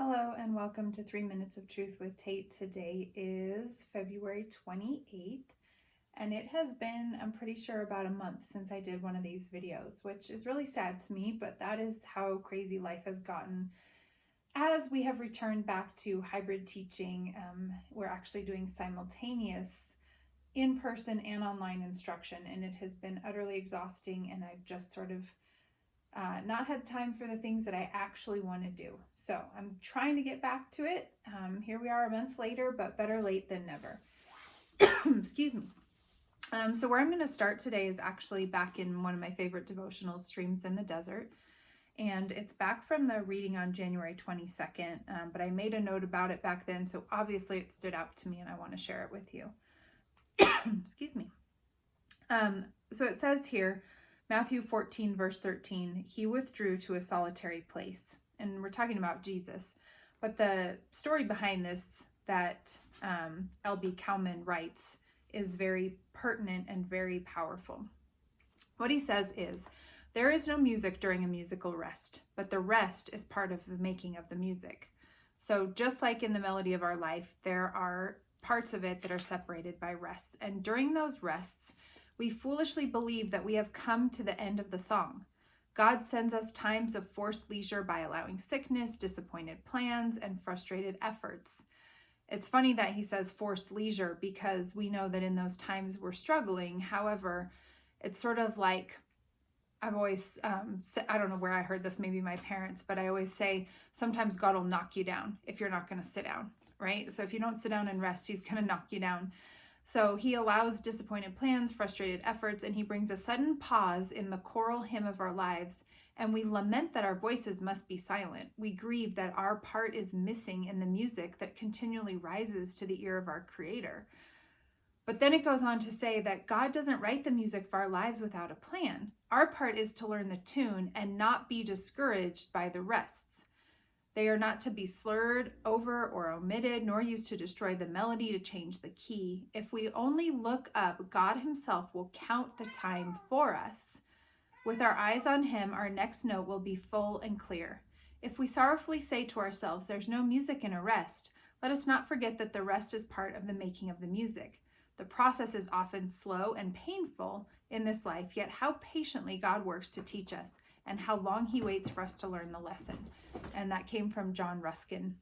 Hello and welcome to 3 Minutes of Truth with Tate. Today is February 28th and it has been, I'm pretty sure, about a month since I did one of these videos, which is really sad to me, but that is how crazy life has gotten. As we have returned back to hybrid teaching, we're actually doing simultaneous in-person and online instruction, and it has been utterly exhausting, and I've just sort of not had time for the things that I actually want to do. So I'm trying to get back to it. Here we are a month later, but better late than never. Excuse me. So where I'm going to start today is actually back in one of my favorite devotionals, Streams in the Desert. And it's back from the reading on January 22nd, but I made a note about it back then, so obviously it stood out to me and I want to share it with you. Excuse me. So it says here, Matthew 14, verse 13, he withdrew to a solitary place. And we're talking about Jesus. But the story behind this that L.B. Cowman writes is very pertinent and very powerful. What he says is, there is no music during a musical rest, but the rest is part of the making of the music. So just like in the melody of our life, there are parts of it that are separated by rests. And during those rests, we foolishly believe that we have come to the end of the song. God sends us times of forced leisure by allowing sickness, disappointed plans, and frustrated efforts. It's funny that he says forced leisure because we know that in those times we're struggling. However, it's sort of like, I've always, I don't know where I heard this, maybe my parents, but I always say sometimes God will knock you down if you're not going to sit down, right? So if you don't sit down and rest, he's going to knock you down. So he allows disappointed plans, frustrated efforts, and he brings a sudden pause in the choral hymn of our lives, and we lament that our voices must be silent. We grieve that our part is missing in the music that continually rises to the ear of our Creator. But then it goes on to say that God doesn't write the music for our lives without a plan. Our part is to learn the tune and not be discouraged by the rests. They are not to be slurred over or omitted, nor used to destroy the melody to change the key. If we only look up, God himself will count the time for us. With our eyes on him, our next note will be full and clear. If we sorrowfully say to ourselves, there's no music in a rest, let us not forget that the rest is part of the making of the music. The process is often slow and painful in this life, yet how patiently God works to teach us, and how long he waits for us to learn the lesson. And that came from John Ruskin,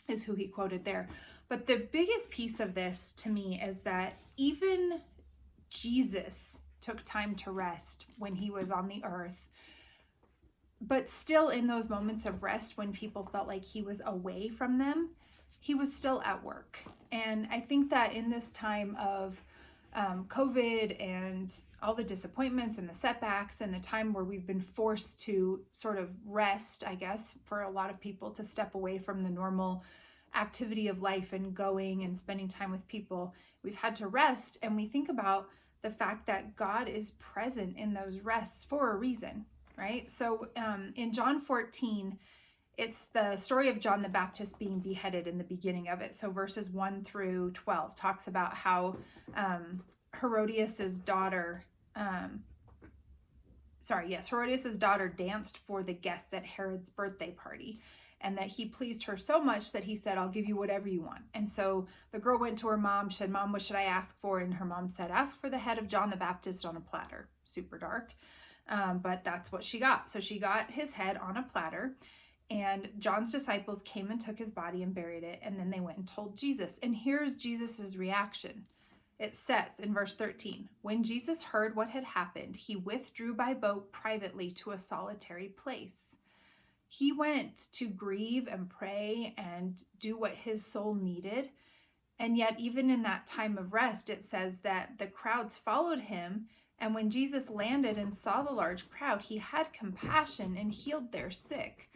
is who he quoted there. But the biggest piece of this to me is that even Jesus took time to rest when he was on the earth. But still in those moments of rest when people felt like he was away from them, he was still at work. And I think that in this time of COVID and all the disappointments and the setbacks and the time where we've been forced to sort of rest, I guess, for a lot of people to step away from the normal activity of life and going and spending time with people, we've had to rest. And we think about the fact that God is present in those rests for a reason, right? So in John 14, it's the story of John the Baptist being beheaded in the beginning of it. So verses 1 through 12 talks about how Herodias's daughter danced for the guests at Herod's birthday party, and that he pleased her so much that he said, I'll give you whatever you want. And so the girl went to her mom, she said, Mom, what should I ask for? And her mom said, ask for the head of John the Baptist on a platter. Super dark, but that's what she got. So she got his head on a platter. And John's disciples came and took his body and buried it. And then they went and told Jesus. And here's Jesus's reaction. It says in verse 13, when Jesus heard what had happened, he withdrew by boat privately to a solitary place. He went to grieve and pray and do what his soul needed. And yet, even in that time of rest, it says that the crowds followed him. And when Jesus landed and saw the large crowd, he had compassion and healed their sick.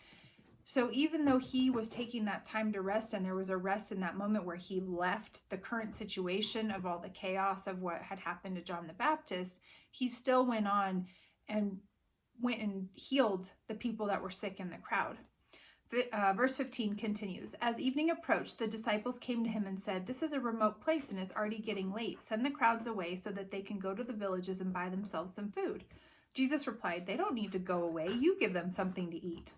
So even though he was taking that time to rest, and there was a rest in that moment where he left the current situation of all the chaos of what had happened to John the Baptist, he still went on and went and healed the people that were sick in the crowd. Verse 15 continues, as evening approached, the disciples came to him and said, this is a remote place and it's already getting late. Send the crowds away so that they can go to the villages and buy themselves some food. Jesus replied, they don't need to go away. You give them something to eat.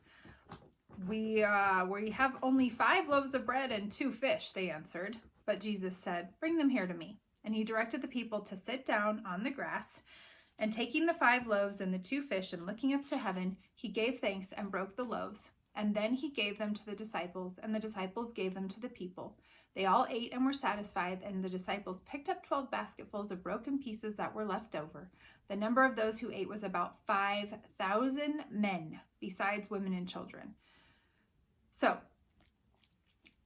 We have only 5 loaves of bread and 2 fish, they answered. But Jesus said, bring them here to me. And he directed the people to sit down on the grass. And taking the 5 loaves and the 2 fish and looking up to heaven, he gave thanks and broke the loaves. And then he gave them to the disciples, and the disciples gave them to the people. They all ate and were satisfied, and the disciples picked up 12 basketfuls of broken pieces that were left over. The number of those who ate was about 5,000 men, besides women and children. So,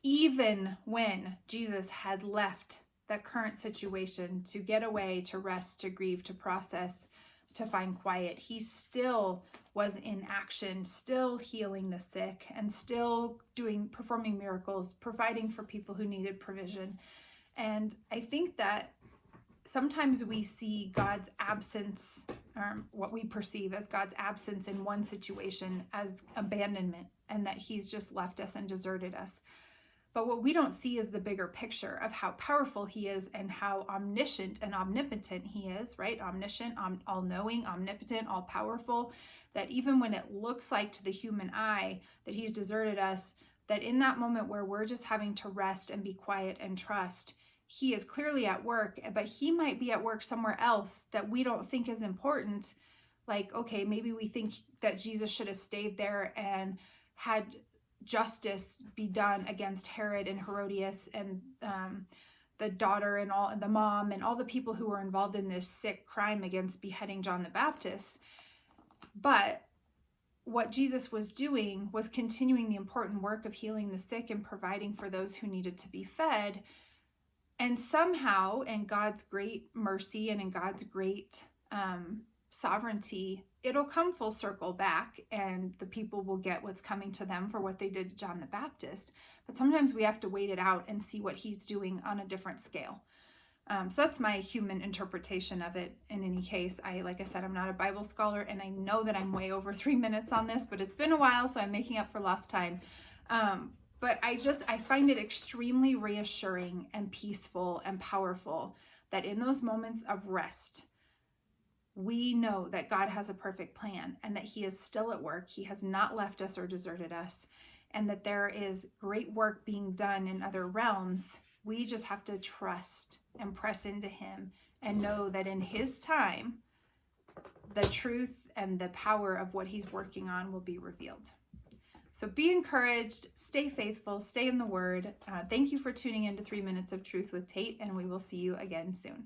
even when Jesus had left that current situation to get away, to rest, to grieve, to process, to find quiet, he still was in action, still healing the sick, and still performing miracles, providing for people who needed provision. And I think that sometimes we see God's absence, what we perceive as God's absence in one situation, as abandonment, and that he's just left us and deserted us. But what we don't see is the bigger picture of how powerful he is and how omniscient and omnipotent he is, right? Omniscient, all-knowing, omnipotent, all-powerful, that even when it looks like to the human eye that he's deserted us, that in that moment where we're just having to rest and be quiet and trust, he is clearly at work, but he might be at work somewhere else that we don't think is important. Like, okay, maybe we think that Jesus should have stayed there and had justice be done against Herod and Herodias and the daughter and the mom and all the people who were involved in this sick crime against beheading John the Baptist. But what Jesus was doing was continuing the important work of healing the sick and providing for those who needed to be fed. And somehow, in God's great mercy and in God's great sovereignty, it'll come full circle back and the people will get what's coming to them for what they did to John the Baptist. But sometimes we have to wait it out and see what he's doing on a different scale. So that's my human interpretation of it. In any case, like I said, I'm not a Bible scholar, and I know that I'm way over 3 minutes on this, but it's been a while, so I'm making up for lost time. But I find it extremely reassuring and peaceful and powerful that in those moments of rest, we know that God has a perfect plan and that he is still at work. He has not left us or deserted us, and that there is great work being done in other realms. We just have to trust and press into him and know that in his time, the truth and the power of what he's working on will be revealed. So be encouraged, stay faithful, stay in the word. Thank you for tuning in to 3 Minutes of Truth with Tate, and we will see you again soon.